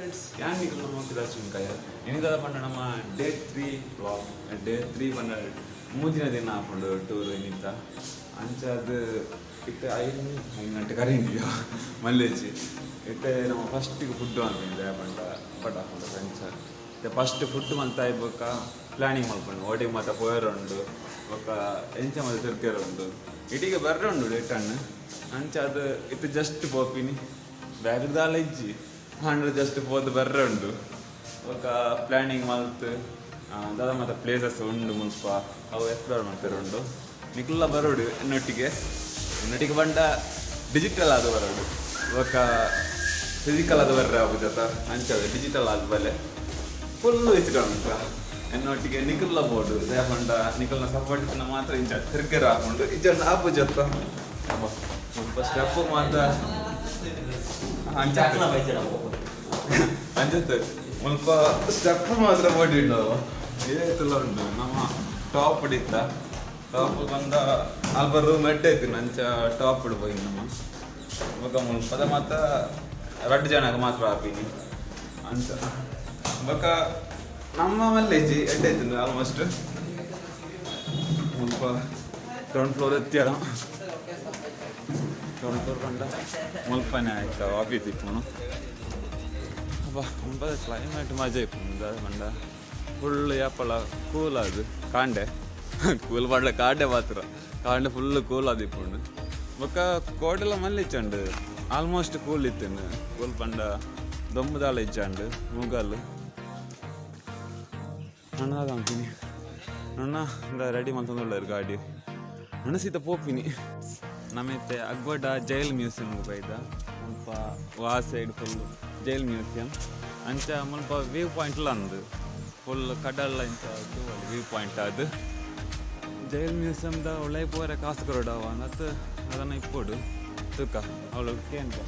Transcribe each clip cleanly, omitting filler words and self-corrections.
friends ಯಾನ್ ನಿಕಲ್ ನಮ್ಮ Ashwin Kayyar ಇನ್ನಿದ ಪಂಡ ನಮ್ಮ ಡೇ 3 ವ್ಲಾಗ್ ಡೇ 3 ಪಂಡ ಮೂಜಿನ ದಿನ ಆಪುಂಡು ಟೂರ್ ಇನ್ನಿತ ಅಂಚಾದ ಇತ್ತೆ 5 ಗಂಟೆ ಕರೆಂಟಿಯೋ ಮಲ್ಲೇಜಿ ಇತ್ತೆ ನಮ್ಮ ಫಸ್ಟಿಗೆ ಫುಡ್ ಅಂತಿದ್ದೆ ಪಂಡ ಪಟ ಪಂಡ ಫ್ರೆಂಡ್ಸ್ ಇತ್ತೆ ಫಸ್ಟ್ ಫುಡ್ ಮಂತ ಆಯ್ಬೇಕ ಪ್ಲಾನಿಂಗ್ ಮಾಡ್ಕೊಂಡು ಓಟಿಗೆ ಮಾತ್ರ ಪೋಯರುಂಡು ఒక ಎಂಚ ಮತ್ತೆ ತಿರ್ಕೇರುಂಡು ಇಟಿಗೆ ಬರ್ರೆ ಉಂಡು ರಿಟರ್ನ್ ಅಂಚಾದ ಇತ್ತು ಜಸ್ಟ್ ಪೋಪಿನಿ ಬ್ಯಾಗ್ದಾಲ ಇಜ್ಜಿ ಹಂಡ್ರೆ ಜಸ್ಟ್ ಪೋದು ಬರ್ರೆ ಉಂಡು ఒక ಪ್ಲಾನಿಂಗ್ ಮಲ್ತು ದಾದ ಮತ್ತು ಪ್ಲೇಸಸ್ ಉಂಡು ಮುಲ್ಪ ಅವು ಎಕ್ಸ್ಪ್ಲೋರ್ ಮಾಡ್ತಿರುಂಡು ನಿಕ್ಲ ಬರೋಡು ಎನ್ನೊಟ್ಟಿಗೆ ಬಂಡ ಡಿಜಿಟಲ್ ಆದ ಬರೋಡು ఒక ಫಿಸಿಕಲ್ ಆದ ಬರ್ರೆ ಆಗುತ್ತ ಅಂಚದ ಡಿಜಿಟಲ್ ಆದ ಬಲೆ ಫುಲ್ಲು ಇಸ್ಕೊಂಡು ಎನ್ನೊಟ್ಟಿಗೆ ನಿಖಿಲ ಬೋರ್ಡು ದೇಪಂಡ ನಿಖಲ್ನ ಸಪೋರ್ಟ್ ಮಾತ್ರ ಇಂಚ ತಿರ್ಕೆರ ಹಾಕೊಂಡು ಇಂಚ ಆಪು ಜತ್ತ ಸ್ವಲ್ಪ ಸ್ಟೆಪ್ ಮಾತ್ರ ಅಂಜತ್ತೆ ಸ್ವಲ್ಪ ಸ್ಟೆಪ್ ಮಾತ್ರ ಓಡಿಂಡವು ಇದಾಯ್ತಲ್ಲ ಉಂಟು ನಮ್ಮ ಟಾಪ್ ಹಿಡಿತ ಟಾಪ್ ಬಂದ ಅಲ್ಬರು ಮೆಡ್ ಐತಿ ನಂಚ ಟಾಪ್ ಹಿಡ್ಬೋಗಿ ನಮ್ಮ ಇವಾಗ ಮುಲ್ಪದ ಮಾತ್ರ 2 ಜನಕ್ಕೆ ಮಾತ್ರ ಹಾಪಿನಿ ಅಂತ ಇವಾಗ ನಮ್ಮ ಮಲ್ಲೇಜಿ ಎಡ್ಡೈತಿಂದು ಆಲ್ಮೋಸ್ಟ್ ಮುಲ್ಪ ಗ್ರೌಂಡ್ ಫ್ಲೋರ್ ಎತ್ತಿಯಾರ ಗ್ರೌಂಡ್ ಫ್ಲೋರ್ ಕಂಡ ಮುಲ್ಪನೇ ಆಯ್ತು ಆಫೀಸ್ ಇಪ್ಪನು ಅಪ್ಪ ಮುಲ್ಪದ ಕ್ಲೈಮೇಟ್ ಮಜಾ ಇಪ್ಪುಂಡು ಕಂಡ ಫುಲ್ ಯಾಪಳ ಕೂಲ್ ಅದು ಕಾಂಡೆ ಕೂಲ್ ಮಾಡಲ ಕಾಂಡೆ ಮಾತ್ರ ಕಾಂಡೆ ಫುಲ್ ಕೂಲ್ ಅದು ಇಪ್ಪುಂಡು ಬೊಕ್ಕ ಕೋಟೆಲ್ಲ ಮಲ್ಲಿಚ್ಚಂಡು ಆಲ್ಮೋಸ್ಟ್ ಕೂಲ್ ಇತ್ತೇನು ಕೂಲ್ ಪಂಡ ದೊಂಬದಾಳ ಇಚ್ಚಂಡು ಮೂಗಲ್ಲು ನನ್ನದಾಗ ಅಂತೀನಿ ನನ್ನ ರೆಡಿ ಮಾಡ್ತಂದುಳ್ಳಾರು ಗಾಡಿ ನನ್ನ ಸೀತ ಪೋಪಿನಿ ನಮ್ಮತ್ತೆ ಅಗ್ಬಡ್ಡ ಜೈಲ್ ಮ್ಯೂಸಿಯಮ್ಗೆ ಬೈದ ಸ್ವಲ್ಪ ಆ ಸೈಡ್ ಫುಲ್ ಜೈಲ್ ಮ್ಯೂಸಿಯಂ ಅಂಚ ಮುಲ್ಪ ವ್ಯೂ ಪಾಯಿಂಟ್ಲ ಅಂದು ಫುಲ್ ಕಡಲ್ಲ ಇಂಚ ವ್ಯೂ ಪಾಯಿಂಟ್ ಅದು ಜೈಲ್ ಮ್ಯೂಸಿಯಮ್ದ ಒಳ್ಳೆ ಪೋರೆ ಕಾಸು ಕೊರಡವ ಮತ್ತು ಅದನ್ನು ಇಪ್ಪೋಡು ತೂಕ ಅವಳು ಕೇಂದ್ರ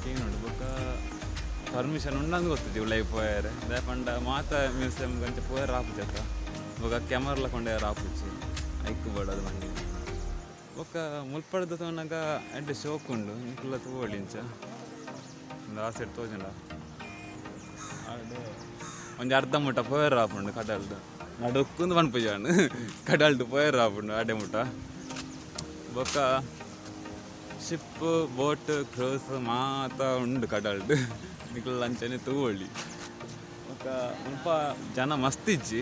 ಕೇನೋಡು ಬೊಕ್ಕ ಪರ್ಮಿಷನ್ ಉಂಡಂದು ಗೊತ್ತಿದ್ದೆ ಉಳ್ಳಾಗಿ ಪೋಯಾರೆ ಅದೇ ಪಂಡ ಮಾತ ಮ್ಯೂಸಿಯಂ ಗಂಟೆ ಪೋಯರ್ ಆಪುಜತ್ತ ಇವಾಗ ಕ್ಯಾಮರ್ಲ ಕೊಂಡ್ಯಾರ ಆಪುಚ್ಚಿ ಐಕ್ಕು ಬಡೋದು ಮಂಡಿ ಒಕ್ಕ ಮುಲ್ಪಡ್ದು ತೋನಾಗ ಎಡ್ಡೆ ಶೋಕ್ ಉಂಡು ನಿಕ್ಲ ತೋಳಿಂಚ ಒಂದು ಆ ಸೈಡ್ ತೋಜಂಡ ಅದು ಒಂದು ಅರ್ಧ ಮುಟ್ಟ ಪೋಯರ್ ಆಪುಂಡು ಕಡಲ್ದು ನಡುಕ್ಕೊಂದು ಪನ್ಪುಜಾಂಡು ಕಡಲ್ದು ಪೋಯರ್ ಆಪುಂಡು ಅಡೆ ಮುಟ್ಟ ಬೊಕ್ಕ ಶಿಪ್ ಬೋಟ್ ಕ್ರೂಸ್ ಮಾತ ಉಂಡು ಕಡಲ್ದು ನಿಕ್ಲ ಅಂಚನೆ ತಗೊಳ್ಳಿ ఒక ಸ್ವಲ್ಪ ಜನ ಮಸ್ತಿಜ್ಜಿ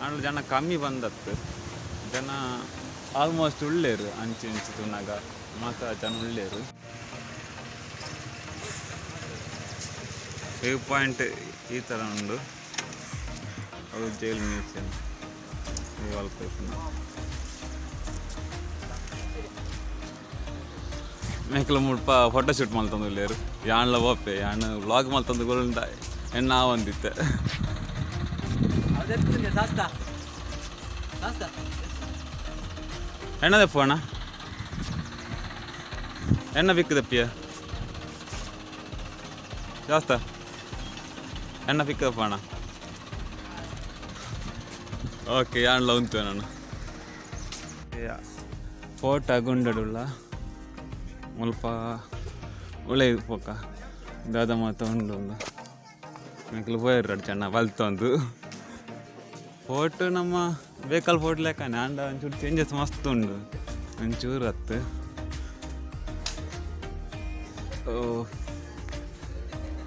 ಆಂಡ್ಲ ಜನ ಕಮ್ಮಿ ಬಂದತ್ತು ಜನ ಆಲ್ಮೋಸ್ಟ್ ಉಳ್ಳೇರು ಅಂಚೆ ಇಂಚು ತುನಾಗ ಮಾತ ಜನ ಉಳ್ಳೇರು ವ್ಯೂ ಪಾಯಿಂಟ್ ಈ ಥರ ಉಂಡು ಅದು ಜೈಲ್ ಮ್ಯೂಸಿಯಂ ಮೇಕಲ ಮುಲ್ಪ ಫೋಟೋಶೂಟ್ ಮಲ್ತಂದು ಇಲ್ಲೇರು ಯಾಣ್ಲ ಓಪೆ ಯಾಣ ವ್ಲಾಗ್ ಮಲ್ತಂದು ಗೊಳ್ಳ ಎಣ್ಣ ಒಂದಿತ್ತೆ ಎಣ್ಣ ದಪ್ಪು ಅಣ್ಣ ಎಣ್ಣ ಬಿಕ್ಕು ದಪ್ಪಿಯ ಜಾಸ್ತ ಎಣ್ಣ ಬಿಕ್ಕು ದಪ್ಪ ಅಣ್ಣ ಓಕೆ ಯಾಣ್ಲ ಉಂಟು ನಾನು ಫೋಟೋ ಗುಂಡಡುಲ್ಲ ಮುಲ್ಪ ಒಳ್ಳೆ ಪೋಕ ದಾದ ಮಾತ ಉಂಡು ಮಕ್ಕಳು ಪೋಯರು ಚೆನ್ನ ಬಲ್ತೊಂದು ಫೋಟೋ ನಮ್ಮ ವೆಹಿಕಲ್ ಫೋಟೋ ಲೆಕ್ಕನೆ ಅಂಡ ಒಂಚೂರು ಚೇಂಜಸ್ ಮಸ್ತ್ ಉಂಡು ಒಂಚೂರು ಹತ್ತು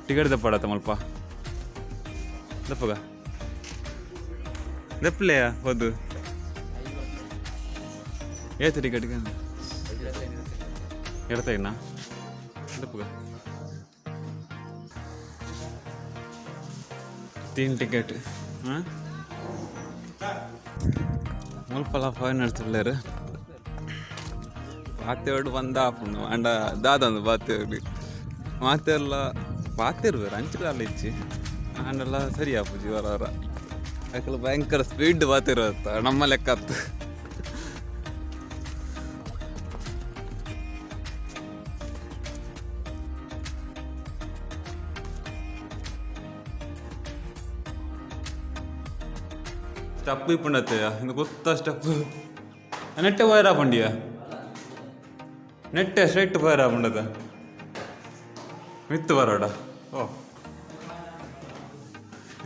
ಟಿಕೆಟ್ ದಪ್ಪಡತ್ತ ಮಲ್ಪ ದಪ್ಪಗ ದಪ್ಪಲೆಯ ಹೋದು ಏತು ಟಿಕೆಟ್ಗೆ ಇರ್ತಾಯಿನ ದಪ್ಪಗ 3 ಟಿಕೆಟ್ ಹಾಂ ಮುಲ್ಪಲ ಫೈನ್ ನಡ್ತಿರ್ಲಾರು ಬಾತೆರಡು ಬಂದ ಆಪುಂಡು ಅಂಡ ದಾದಂದು ಬಾತೆರಡು ಮಾತೆಲ್ಲ ಬಾತಿರ್ವೇರು ಅಂಚಲ್ಲ ಇಚ್ಚಿ ಅಂಡೆಲ್ಲ ಸರಿ ಆಪುಜಿ ವರ ಯಾಕಲ್ಲ ಭಯಂಕರ ಸ್ಪೀಡ್ ಬಾತಿರೋತ್ತ ನಮ್ಮ ಲೆಕ್ಕ ಹತ್ತು ಸ್ಟೆಪ್ ಇಪ್ಪುಂಡತ್ತೆಯ ಇನ್ನು ಗೊತ್ತ ಸ್ಟೆಪ್ ನೆಟ್ಟೆ ವೈರ್ ಹಾಕೊಂಡಿಯ ನೆಟ್ಟೆ ಸ್ಟ್ರೈಟ್ ವೈರ್ ಹಾಕೊಂಡದ ಮಿತ್ತು ಬರೋಡ ಓ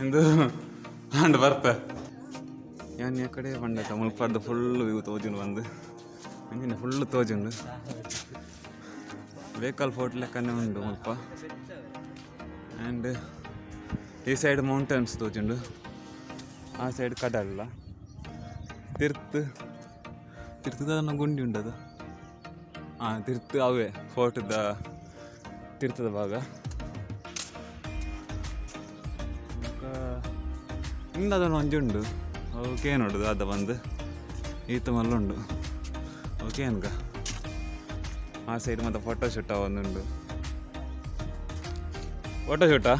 ಎಂದು ಅಂಡ್ ಬರ್ಪ ಯಾನ್ ಈ ಕಡೆ ಬಂಡತ ಮುಲ್ಪಡ್ದು ಫುಲ್ ವ್ಯೂ ತೋಜುಂಡು ಬಂದು ಅಂಜಿನ ಫುಲ್ ತೋಜುಂಡು ವೆಹಿಕಲ್ ಫೋರ್ಟ್ ಲೆಕ್ಕನೆ ಉಂಡು ಮುಲ್ಪ ಆ್ಯಂಡ್ ಈ ಸೈಡ್ ಮೌಂಟೇನ್ಸ್ ತೋಜುಂಡು ಆ ಸೈಡ್ ಕಡಲ್ಲ ತಿರ್ತದ ಗುಂಡಿ ಉಂಡು ಅದು ತಿರ್ತು ಅವೇ ಫೋರ್ಟ್ದ ತಿರ್ತದ ಭಾಗ ಇಂದ ಅದನ್ನು ಒಂಜುಂಡು ಅವಕ್ಕೆ ಏನು ನೋಡುದು ಅದ ಬಂದು ಈತ ಮಲ್ಲುಂಡು ಅವಕ್ಕೆ ಏನ್ಗ ಆ ಸೈಡ್ ಮತ್ತು ಫೋಟೋ ಶೂಟ ಒಂದುಂಡು ಫೋಟೋ ಶೂಟಾ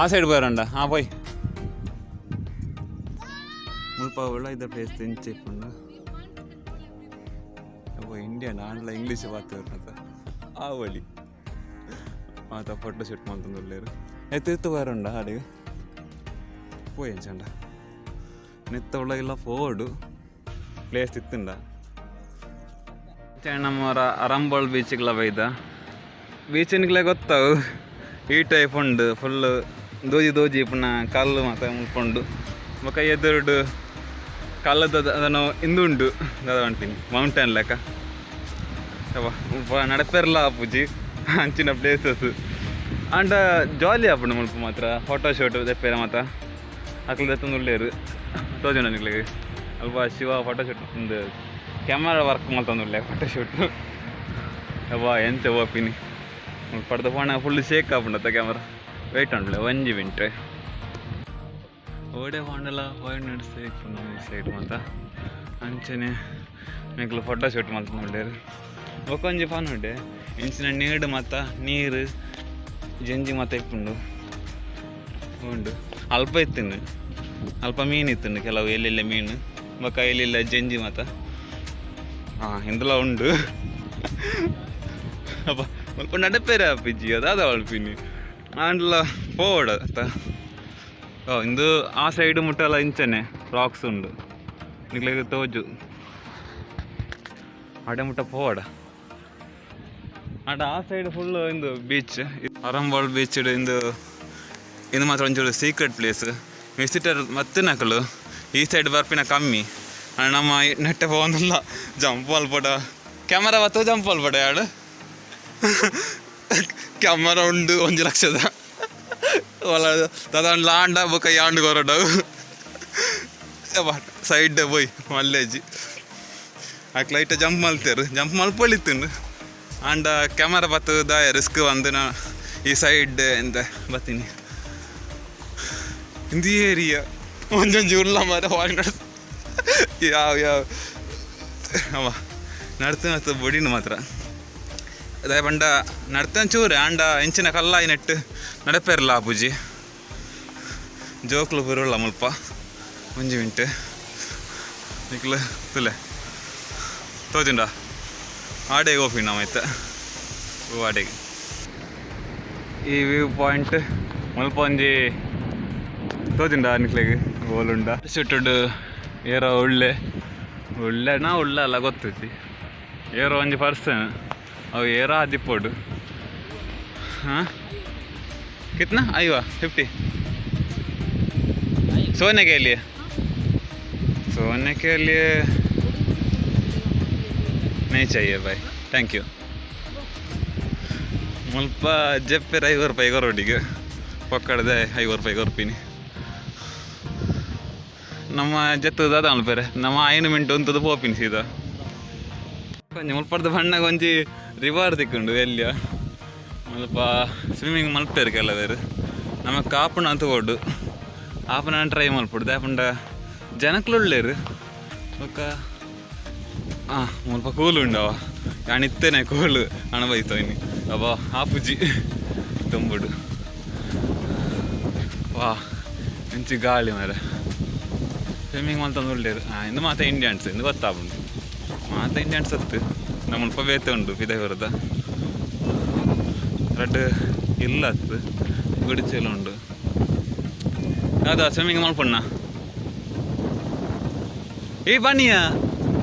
ಆ ಸೈಡ್ ಬರೋಂಡ ಪೋಯ್ ಮುಲ್ಪ ಒಳ್ಳೆ ಇದ್ದ ಪ್ಲೇಸ್ ತೆಂಚಿಕೊಂಡು ಅಪ್ಪ ಇಂಡಿಯನ್ ಆಂಡ್ಲ ಇಂಗ್ಲೀಷ್ ಮಾತಾಡ್ತ ಆ ಬಳಿ ಮಾತ ಫೋಟೋ ಶೂಟ್ ಮಾಡ್ತಂದುಳ್ಳೇರು ಎತ್ತಿತ್ತು ಬರೋಂಡ ಹಾಡಿಗೆ പോയണ്ട ನೆತ್ತೊಳಗೆಲ್ಲ ಫೋರ್ಡು ಪ್ಲೇಸ್ ತಿತ್ತುಂಡ ನಮ್ಮ ಅರಂಬೋಳ್ ಬೀಚಿಗೆಲ್ಲ ಬೈದ ಬೀಚಿನ್ಗೆಲ್ಲ ಗೊತ್ತಾವು ಈ ಟೈಪ್ ಉಂಡು ಫುಲ್ಲು ದೋಜಿ ಪುನಃ ಕಲ್ಲು ಮತ್ತು ಮುಲ್ಕೊಂಡು ಮಕ್ಕ ಎದುರುಡು ಕಲ್ಲದ ಅದನ್ನು ಇಂದುಂಡು ಅದ ಅಂತೀನಿ ಮೌಂಟೇನ್ ಲೆಕ್ಕ ನಡಪೆರ್ಲ ಆಪುಜಿ ಅಂಚಿನ ಪ್ಲೇಸಸ್ ಅಂಡ ಜಾಲಿ ಆಪುಂಡು ಮುಲ್ಪ ಮಾತ್ರ ಫೋಟೋ ಶೂಟ್ ದೆಪ್ಪೆರ ಮಾತ್ರ ಅಕ್ಲದ ತಂದುಳ್ಳೇರು ತೋಜನ ನಿಗ್ಲಿಗೆ ಅಲ್ಪ ಶಿವ ಫೋಟೋ ಶೂಟ್ ಒಂದು ಕ್ಯಾಮರಾ ವರ್ಕ್ ಮಾಡ್ತಂದುಳ್ಳೆ ಫೋಟೋ ಶೂಟ್ ಅಪ್ಪ ಎಂತ ಓಪಿನಿ ಪಡ್ದ ಫೋಣ ಫುಲ್ ಶೇಕ್ ಆಪುಂಡತ್ತ ಕ್ಯಾಮರಾ ವೆಯ್ಟ್ ಉಂಡ್ಲೆ 1 ಮಿನಿಟ್ ಓಡೆ ಫೋಂಡೆಲ್ಲ 5 ಮಿನಿಟ್ಸ್ ಇಪ್ಪುಂಡು ಈ ಸೈಡ್ ಮಾತ ಅಂಚನೆ ಮೇಕ್ಲು ಫೋಟೋ ಶೂಟ್ ಮಾಡ್ತಂದುಳ್ಳೇರು ಒಕ್ಕೊಂಜಿ ಫೋನ್ ಉಂಡೆ ಇಂಚಿನ ನೀಡು ಮತ್ತು ನೀರು ಜಂಜಿ ಮತ್ತು ಇಪ್ಪುಂಡು ಉಂಡು ಅಲ್ಪ ಇತ್ತಿಂಡು ಅಲ್ಪ ಮೀನು ಇತ್ತಿಂಡು ಕೆಲವು ಎಲ್ಲೆಲ್ಲ ಮೀನು ಬೊಕ್ಕ ಎಲ್ಲೆಲ್ಲ ಜಂಜಿ ಮತ್ತು ಇಂದೆಲ್ಲ ಉಂಡು ಅಪ್ಪ ಸ್ವಲ್ಪ ನಡಪೇರೆ ಅಪ್ಪಿಜ್ಜಿ ಅದಾದ ಅಳ್ಪಿನಿ ಆಂಡ್ಲ ಪೋವಡ ಇಂದು ಆ ಸೈಡ್ ಮುಟ್ಟಲ್ಲ ಇಂಚನೆ ರಾಕ್ಸ್ ಉಂಡು ನಿಗ್ಲಿಗೆ ತೋಜು ಆಡೆ ಮುಟ್ಟ ಪೋವಡ ಆಟ ಆ ಸೈಡ್ ಫುಲ್ಲು ಇಂದು ಬೀಚ್ ಅರಂಬೋಳ್ ಬೀಚ್ ಇದು ಮಾತ್ರ ಒಂಚೂರು ಸೀಕ್ರೆಟ್ ಪ್ಲೇಸ್ ವಿಸಿಟರ್ ಮತ್ತೆ ನಕಲು ಈ ಸೈಡ್ ಬರ್ಪಿನ ಕಮ್ಮಿ ನಮ್ಮ ನೆಟ್ಟೆ ಹೋಗಲ್ಲ ಜಂಪ್ ಅಲ್ಪಡ ಕ್ಯಾಮರಾ ಬತ್ತು ಜಂಪ್ ಅಲ್ಪಡ ಯಾಡು ಕ್ಯಾಮರಾ ಉಂಡು 1 ಲಕ್ಷದ ಒಳ ತದಂಡು ಲಾಂಡ ಬೊಕ್ಕ ಯಾಂಡು ಕೊರಡವು ಸೈಡ್ ಪೋಯ್ ಮಲ್ಲೇಜಿ ಆಕೆ ಲೈಟ್ ಜಂಪ್ ಮಲ್ತೇರು ಜಂಪ್ ಮಲ್ಪೊಳಿತ್ತುಂಡು ಆಂಡ ಕ್ಯಾಮರಾ ಬತ್ತು ದಾಯ ರಿಸ್ಕ್ ಬಂದು ನಾ ಈ ಸೈಡ್ ಎಂತ ಬರ್ತೀನಿ ಇಂದಿ ಏರಿಯಾ ಒಂದೊಂದು ಉಲ್ಲ ಮಾರ ಹೊರಗೆ ಯಾವ ಅವ ನಡ್ತ ಬೊಡಿನ ಮಾತ್ರ ಅದೇ ಬಂಡ ನಡ್ತಾನೆ ಚೂರು ಆಂಡ ಇಂಚಿನ ಕಲ್ಲಾಯಿ ನೆಟ್ಟು ನಡಪೇರಲ್ಲ ಪೂಜಿ ಜೋಕ್ಲು ಬರೋಲ್ಲ ಮುಲ್ಪ 1 ಮಿನಿಟ್ ನಿಕ್ಲು ತುಲೆ ತೋಜುಂಡ ಆಡೆಗೆ ಹೋಗ್ತೀನಿ ನಾವೈತೆ ಆಡೆಗೆ ಈ ವ್ಯೂ ಪಾಯಿಂಟ್ ಮುಲ್ಪ ಒಂಜಿ ತೋಜುಂಡ ನಿಕ್ಲೆಗೆ ಗೋಲುಂಡ ಸುಟ್ಟು ಏರೋ ಒಳ್ಳೆನಾ ಒಳ್ಳೆ ಅಲ್ಲ ಗೊತ್ತೈತಿ ಏರೋ ಒಂಜಿ ಪರ್ಸನ್ ಅವು ಏರೋ ಆದಿಪ್ಪೋಡು कितना आईवा 50 सोने के लिए नहीं चाहिए भाई थैंक यू मुल्प जप्पे 5 ರೂಪಾಯಿ ರೋಡಿಗೆ ಪಕ್ಕಡದೆ 5 ರೂಪಾಯಿ ಕೊರ್ಪಿನಿ ನಮ್ಮ ಜತ್ತದ ಅಲ್ಪೇರೆ ನಮ್ಮ 5 ಮಿನಿಟ್ ಅಂತದ್ದು ಪೋಪಿನಿ ಸೀದಾ ಕೊಂಚ ಮುಲ್ಪಡ್ದು ಬಣ್ಣಗ ಒಂಜಿ ರಿವರ್ ತಿಕ್ಕೊಂಡು ಎಲ್ಲಿಯ ಮುಲ್ಪ ಸ್ವಿಮ್ಮಿಂಗ್ ಮಲ್ಪೇರು ಕೆಲವೇರು ನಮಗೆ ಕಾಪುಣ ಅಂತ ಕೊಡು ಆಪನ ಟ್ರೈ ಮಲ್ಪಡು ದಾಪುಂಡ ಜನಕ್ಲುಳ್ಳೇರು ಒಕ್ಕ ಮುಲ್ಪ ಕೂಲು ಉಂಡವ ಯಾಣಿತ್ತೇನೆ ಕೂಲು ಹಣ ಬೈತೋಯ್ನಿ ಅಬ್ಬಾ ಆಪುಜಿ ತುಂಬುಡು ವಾ ಇಂಚಿ ಗಾಳಿ ಮಾರ ಸ್ವಿಮ್ಮಿಂಗ್ ಮಲ್ತಂದು ಒಳ್ಳೇರು ಇಂದು ಮಾತ ಇಂಡಿಯನ್ಸ್ ಇಂದು ಗೊತ್ತಾಪುಂಡು ಮಾತ ಇಂಡಿಯನ್ಸ್ ಹತ್ತು ನಮ್ಮ ಮುಲ್ಪ ಬೇತೆ ಉಂಡು ಪಿದೆ ಬರದ ರಡ್ ಇಲ್ಲ ಹತ್ತು ಗುಡಿಚೆಲ್ಲ ಉಂಡು ಯಾವ್ದಾ ಸ್ವಿಮ್ಮಿಂಗ್ ಮಲ್ಪಣ್ಣ ಈ ಬನ್ನಿಯ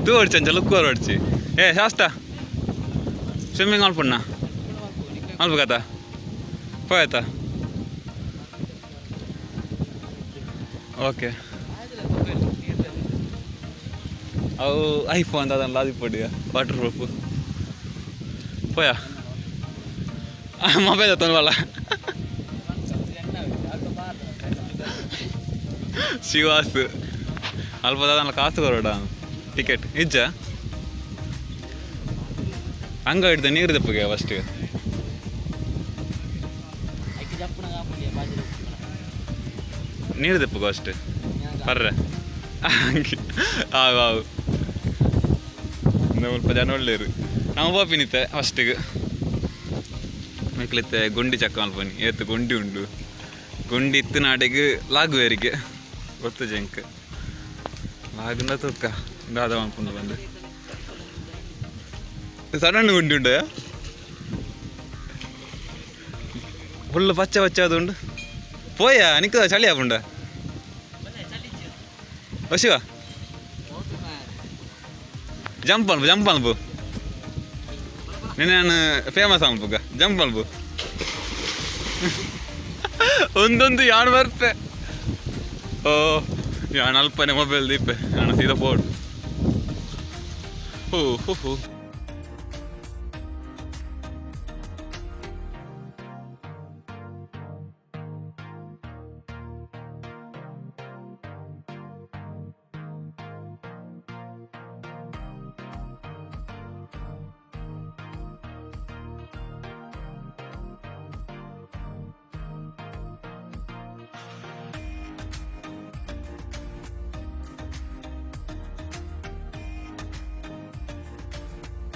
ತೂ ಹೊಡ್ಚಂಚ ಲುಕ್ಕೋರು ಹೊಡ್ಚಿ ಏ ಶಾಸ್ತ ಸ್ವಿಮ್ಮಿಂಗ್ ಮಲ್ಪಣ್ಣ ಮಲ್ಪ ಕಥ ಹೋಯ್ತಾ ಓಕೆ ಅವು ಐಫೋನ್ ಅದನ್ನು ಲಾದಿಪೊಡಿಯ ವಾಟರ್ ಪ್ರೂಫ್ ಹೋಯಾ ಮೊಬೈಲ್ ತಂದವಲ್ಲ ಶಿವಾಸ್ ಅಲ್ಪ ಅದನ್ನು ಕಾಸು ಕೊರೋಡ ಟಿಕೆಟ್ ನಿಜ ಹಂಗ ಹಿಡ್ದೆ ನೀರು ದಪ್ಪಗೆ ಫಸ್ಟ್ ನೀರು ದಪ್ಪಗು ಅಷ್ಟು ಬರ್ರೆ ಹಂಗೆ ಆವು ಸ್ವಲ್ಪ ಜನ ಒಳ್ಳೆಯರು ನಾವು ಪಾಪಿನಿತ್ತೆ ಫಸ್ಟಿಗೆ ಮಕ್ಕಳಿತ್ತೆ ಗುಂಡಿ ಚಕ್ಕ ಮಲ್ಪನಿ ಏತು ಗುಂಡಿ ಉಂಡು ಗುಂಡಿ ಇತ್ತು ನಾಡಿಗೆ ಲಾಗುವೇರಿಗೆ ಗೊತ್ತು ಜಂಕ್ ಲಾಗಿಂದ ತೂಕ ದಾದ ಮಲ್ಕೊಂಡು ಬಂದು ಸಣ್ಣ ಗುಂಡಿ ಉಂಡ ಫುಲ್ ಪಚ್ಚ ಪಚ್ಚ ಅದುಂಡು ಪೋಯಾ ನಿಕ್ಕದ ಚಳಿ ಆಪುಂಡ ಶಿವ ಜಂಪ್ ಅನ್ಬು ನಿನ್ನೆ ನಾನು ಫೇಮಸ್ ಅನ್ಬುಗ ಜಂಪ್ ಅನ್ಬು ಒಂದೊಂದು ಯಾಣ್ ಬರ್ಪೆ ಓ ಯಾಣ ಅಲ್ಪನೆ ಮೊಬೈಲ್ ದೀಪೆ ನಾನು ಸೀದಾ ಬೋರ್ಡ್ ಹೋ ಹೋ ಹೋ